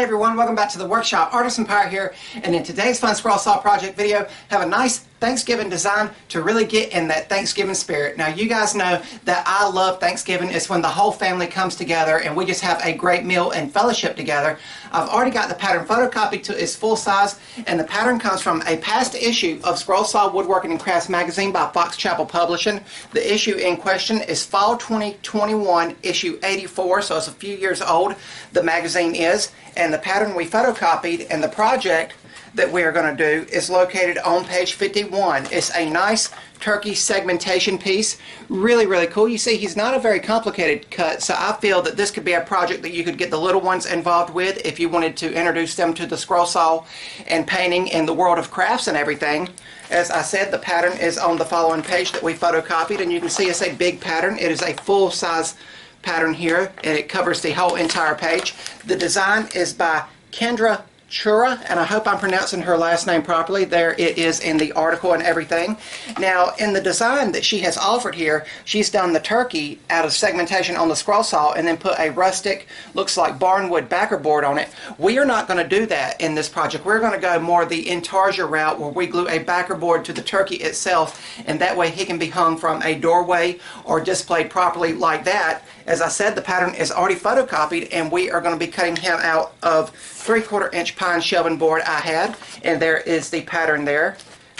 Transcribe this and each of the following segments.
Hey everyone, welcome back to the workshop. Artisan Pirate here, and in today's fun scroll saw project video, have a nice Thanksgiving design to really get in that Thanksgiving spirit. Now you guys know that I love Thanksgiving. It's when the whole family comes together and we just have a great meal and fellowship together. I've already got the pattern photocopied to its full size, and the pattern comes from a past issue of Scroll Saw Woodworking and Crafts magazine by Fox Chapel Publishing. The issue in question is Fall 2021, issue 84, so it's a few years old, the magazine is. And the pattern we photocopied and the project that we are going to do is located on page 51. It's a nice turkey segmentation piece. Really cool. You see, he's not a very complicated cut, so I feel that this could be a project that you could get the little ones involved with if you wanted to introduce them to the scroll saw and painting in the world of crafts and everything. As I said, the pattern is on the following page that we photocopied, and you can see it's a big pattern. It is a full-size pattern here, and it covers the whole entire page. The design is by Kendra Chura, and I hope I'm pronouncing her last name properly. There it is in the article and everything. Now, in the design that she has offered here, she's done the turkey out of segmentation on the scroll saw and then put a rustic, looks like barnwood backer board on it. We are not going to do that in this project. We're going to go more the intarsia route, where we glue a backer board to the turkey itself, and that way he can be hung from a doorway or displayed properly like that. As I said, the pattern is already photocopied, and we are going to be cutting him out of 3/4 inch pine shelving board I had, and there is the pattern there.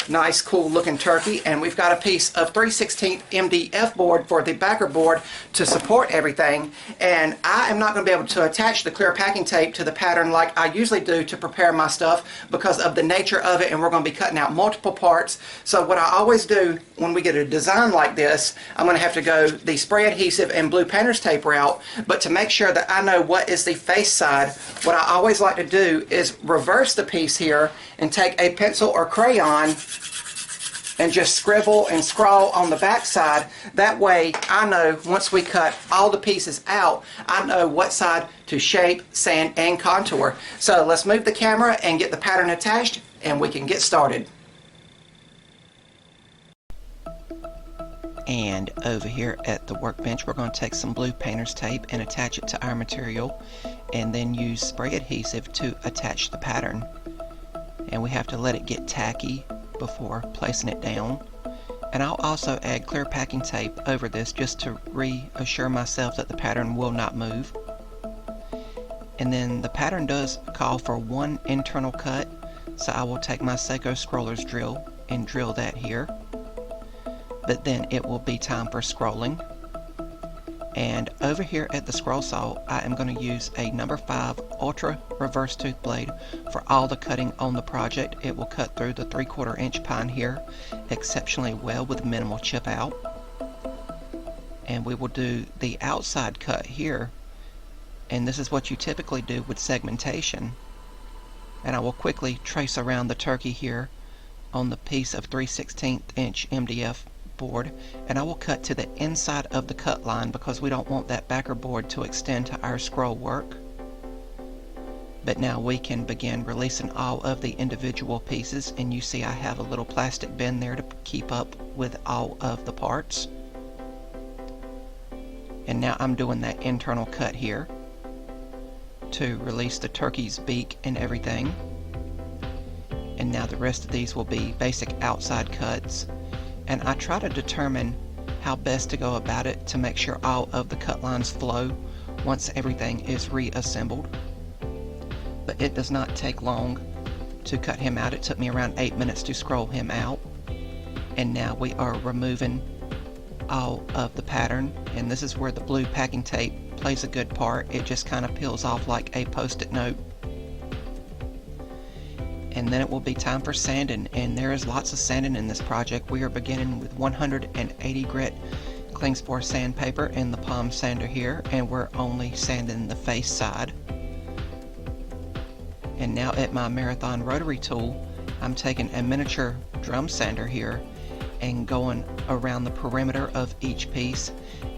Nice cool looking turkey, and we've got a piece of 3/16 MDF board for the backer board to support everything. And I am not going to be able to attach the clear packing tape to the pattern like I usually do to prepare my stuff because of the nature of it, and we're going to be cutting out multiple parts. So what I always do when we get a design like this, I'm going to have to go the spray adhesive and blue painter's tape route. But to make sure that I know what is the face side, what I always like to do is reverse the piece here and take a pencil or crayon and just scribble and scrawl on the back side. That way I know once we cut all the pieces out, I know what side to shape, sand, and contour. So let's move the camera and get the pattern attached, and we can get started. And over here at the workbench, we're going to take some blue painter's tape and attach it to our material, and then use spray adhesive to attach the pattern. And we have to let it get tacky before placing it down. And I'll also add clear packing tape over this just to reassure myself that the pattern will not move. And then the pattern does call for one internal cut, so I will take my Seiko scroller's drill and drill that here. But then it will be time for scrolling. And over here at the scroll saw, I am going to use a number 5 ultra reverse tooth blade for all the cutting on the project. It will cut through the 3/4 inch pine here exceptionally well with minimal chip out. And we will do the outside cut here, and this is what you typically do with segmentation. And I will quickly trace around the turkey here on the piece of 3/16 inch MDF board, and I will cut to the inside of the cut line because we don't want that backer board to extend to our scroll work. But now we can begin releasing all of the individual pieces, and you see I have a little plastic bin there to keep up with all of the parts. And now I'm doing that internal cut here to release the turkey's beak and everything. And now the rest of these will be basic outside cuts. And I try to determine how best to go about it to make sure all of the cut lines flow once everything is reassembled. But it does not take long to cut him out. It took me around 8 minutes to scroll him out. And now we are removing all of the pattern, and this is where the blue packing tape plays a good part. It just kind of peels off like a post-it note. And then it will be time for sanding, and there is lots of sanding in this project. We are beginning with 180 grit Klingspor sandpaper in the palm sander here, and we're only sanding the face side. And now at my Marathon rotary tool, I'm taking a miniature drum sander here and going around the perimeter of each piece.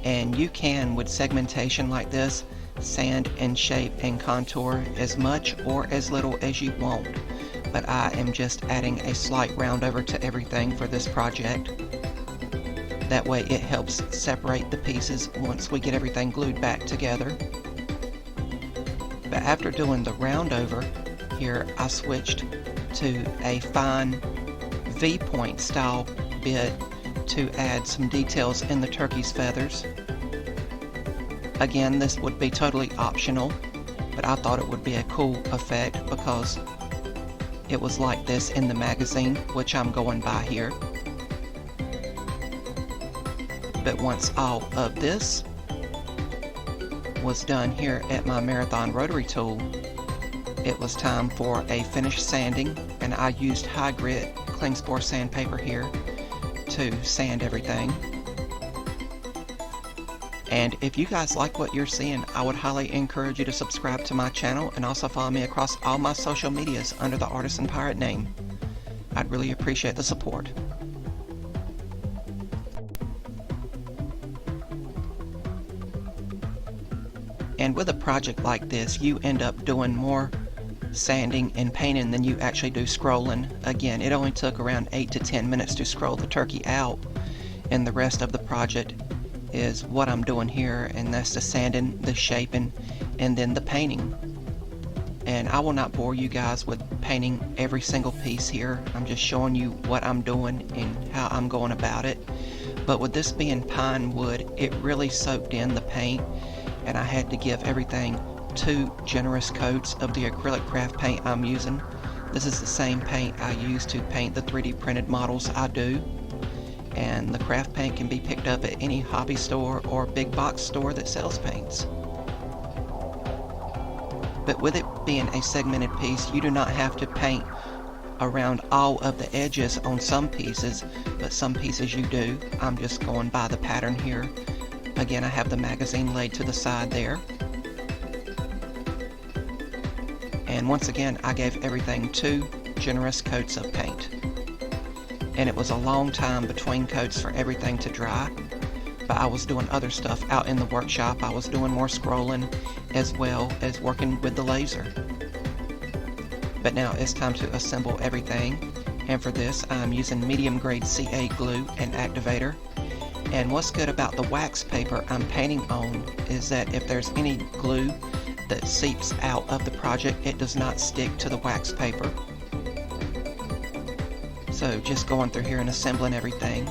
And you can, with segmentation like this, sand and shape and contour as much or as little as you want. But I am just adding a slight round over to everything for this project. That way it helps separate the pieces once we get everything glued back together. But after doing the round over here, I switched to a fine V-point style bit to add some details in the turkey's feathers. Again, this would be totally optional, but I thought it would be a cool effect because it was like this in the magazine, which I'm going by here. But once all of this was done here at my Marathon rotary tool, it was time for a finish sanding, and I used high grit Klingspor sandpaper here to sand everything. And if you guys like what you're seeing, I would highly encourage you to subscribe to my channel and also follow me across all my social medias under the Artisan Pirate name. I'd really appreciate the support. And with a project like this, you end up doing more sanding and painting than you actually do scrolling. Again, it only took around 8 to 10 minutes to scroll the turkey out, and the rest of the project is what I'm doing here, and that's the sanding, the shaping, and then the painting. And I will not bore you guys with painting every single piece here. I'm just showing you what I'm doing and how I'm going about it. But with this being pine wood, it really soaked in the paint, and I had to give everything 2 generous coats of the acrylic craft paint I'm using. This is the same paint I use to paint the 3D printed models I do. And the craft paint can be picked up at any hobby store or big box store that sells paints. But with it being a segmented piece, you do not have to paint around all of the edges on some pieces, but some pieces you do. I'm just going by the pattern here. Again, I have the magazine laid to the side there. And once again, I gave everything 2 generous coats of paint. And it was a long time between coats for everything to dry, but I was doing other stuff out in the workshop. I was doing more scrolling as well as working with the laser. But now it's time to assemble everything, and for this I'm using medium grade CA glue and activator. And what's good about the wax paper I'm painting on is that if there's any glue that seeps out of the project, it does not stick to the wax paper. So just going through here and assembling everything.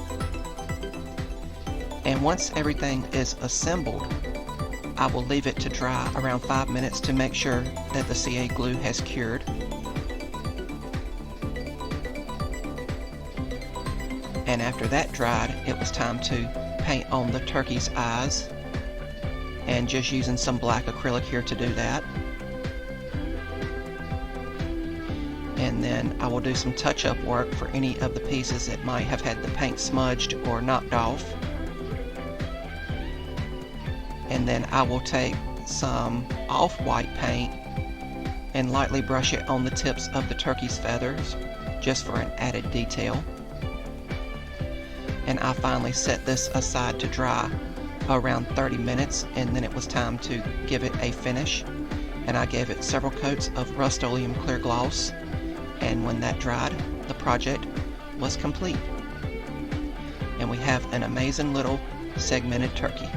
And once everything is assembled, I will leave it to dry around 5 minutes to make sure that the CA glue has cured. And after that dried, it was time to paint on the turkey's eyes, and just using some black acrylic here to do that. And then I will do some touch-up work for any of the pieces that might have had the paint smudged or knocked off. And then I will take some off-white paint and lightly brush it on the tips of the turkey's feathers, just for an added detail. And I finally set this aside to dry around 30 minutes, and then it was time to give it a finish. And I gave it several coats of Rust-Oleum clear gloss. And when that dried, the project was complete. And we have an amazing little segmented turkey.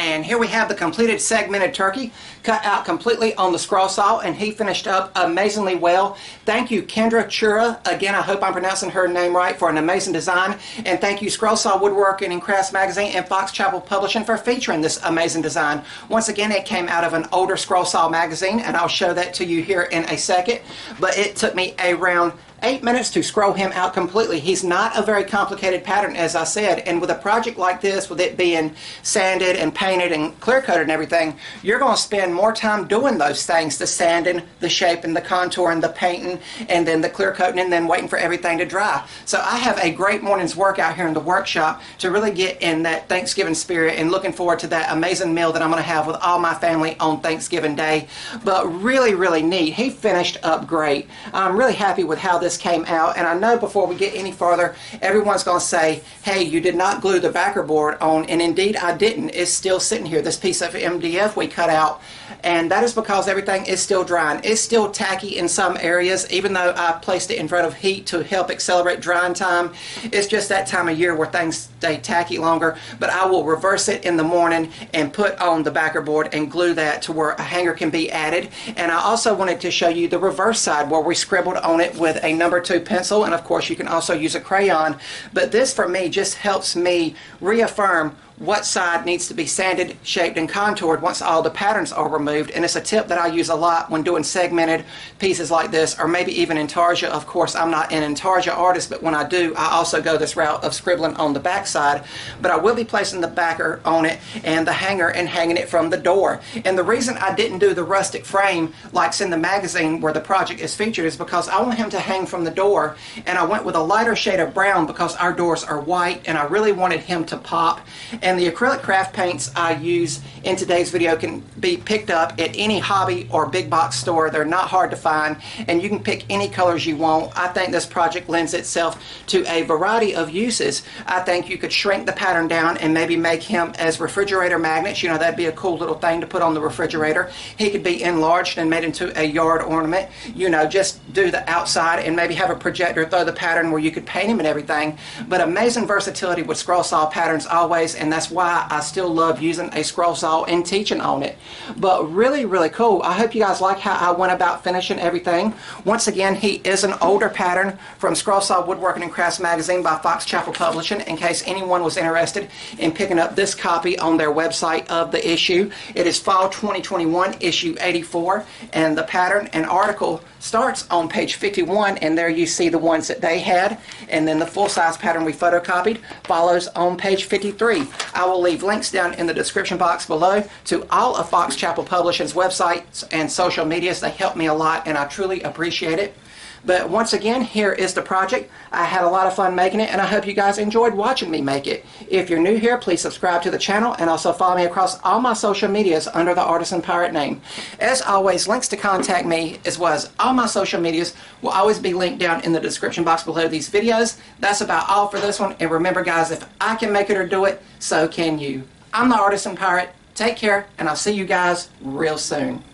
And here we have the completed segmented turkey, cut out completely on the scroll saw, and he finished up amazingly well. Thank you, Kendra Chura. Again, I hope I'm pronouncing her name right, for an amazing design. And thank you, Scroll Saw Woodworking and Crafts Magazine and Fox Chapel Publishing for featuring this amazing design. Once again, it came out of an older scroll saw magazine, and I'll show that to you here in a second. But it took me around 8 minutes to scroll him out completely. He's not a very complicated pattern, as I said, and with a project like this, with it being sanded and painted and clear coated and everything, you're going to spend more time doing those things, the sanding, the shaping, the contouring, the painting, and then the clear coating, and then waiting for everything to dry. So I have a great morning's work out here in the workshop to really get in that Thanksgiving spirit, and looking forward to that amazing meal that I'm going to have with all my family on Thanksgiving Day. But really, really neat. He finished up great. I'm really happy with how this came out, and I know before we get any further, everyone's going to say, hey, you did not glue the backer board on, and indeed I didn't. It's still sitting here. This piece of MDF we cut out and that is because everything is still drying. It's still tacky in some areas, even though I placed it in front of heat to help accelerate drying time. It's just that time of year where things stay tacky longer, but I will reverse it in the morning and put on the backer board and glue that to where a hanger can be added. And I also wanted to show you the reverse side where we scribbled on it with a number 2 pencil, and of course you can also use a crayon, but this for me just helps me reaffirm what side needs to be sanded, shaped, and contoured once all the patterns are removed. And it's a tip that I use a lot when doing segmented pieces like this, or maybe even intarsia. Of course, I'm not an intarsia artist, but when I do, I also go this route of scribbling on the back side. But I will be placing the backer on it and the hanger and hanging it from the door. And the reason I didn't do the rustic frame like in the magazine where the project is featured is because I want him to hang from the door, and I went with a lighter shade of brown because our doors are white and I really wanted him to pop. And the acrylic craft paints I use in today's video can be picked up at any hobby or big box store. They're not hard to find, and you can pick any colors you want. I think this project lends itself to a variety of uses. I think you could shrink the pattern down and maybe make him as refrigerator magnets. You know, that'd be a cool little thing to put on the refrigerator. He could be enlarged and made into a yard ornament. You know, just do the outside and maybe have a projector throw the pattern where you could paint him and everything. But amazing versatility with scroll saw patterns always, and that's why I still love using a scroll saw and teaching on it. But really, really cool. I hope you guys like how I went about finishing everything. Once again, he is an older pattern from Scroll Saw Woodworking and Crafts magazine by Fox Chapel Publishing, in case anyone was interested in picking up this copy on their website of the issue. It is Fall 2021, issue 84, and the pattern and article starts on page 51, and there you see the ones that they had, and then the full-size pattern we photocopied follows on page 53. I will leave links down in the description box below to all of Fox Chapel Publishing's websites and social medias. They help me a lot, and I truly appreciate it. But once again, here is the project. I had a lot of fun making it, and I hope you guys enjoyed watching me make it. If you're new here, please subscribe to the channel and also follow me across all my social medias under the Artisan Pirate name. As always, links to contact me as well as all my social medias will always be linked down in the description box below these videos. That's about all for this one, and remember guys, if I can make it or do it, so can you. I'm the Artisan Pirate. Take care, and I'll see you guys real soon.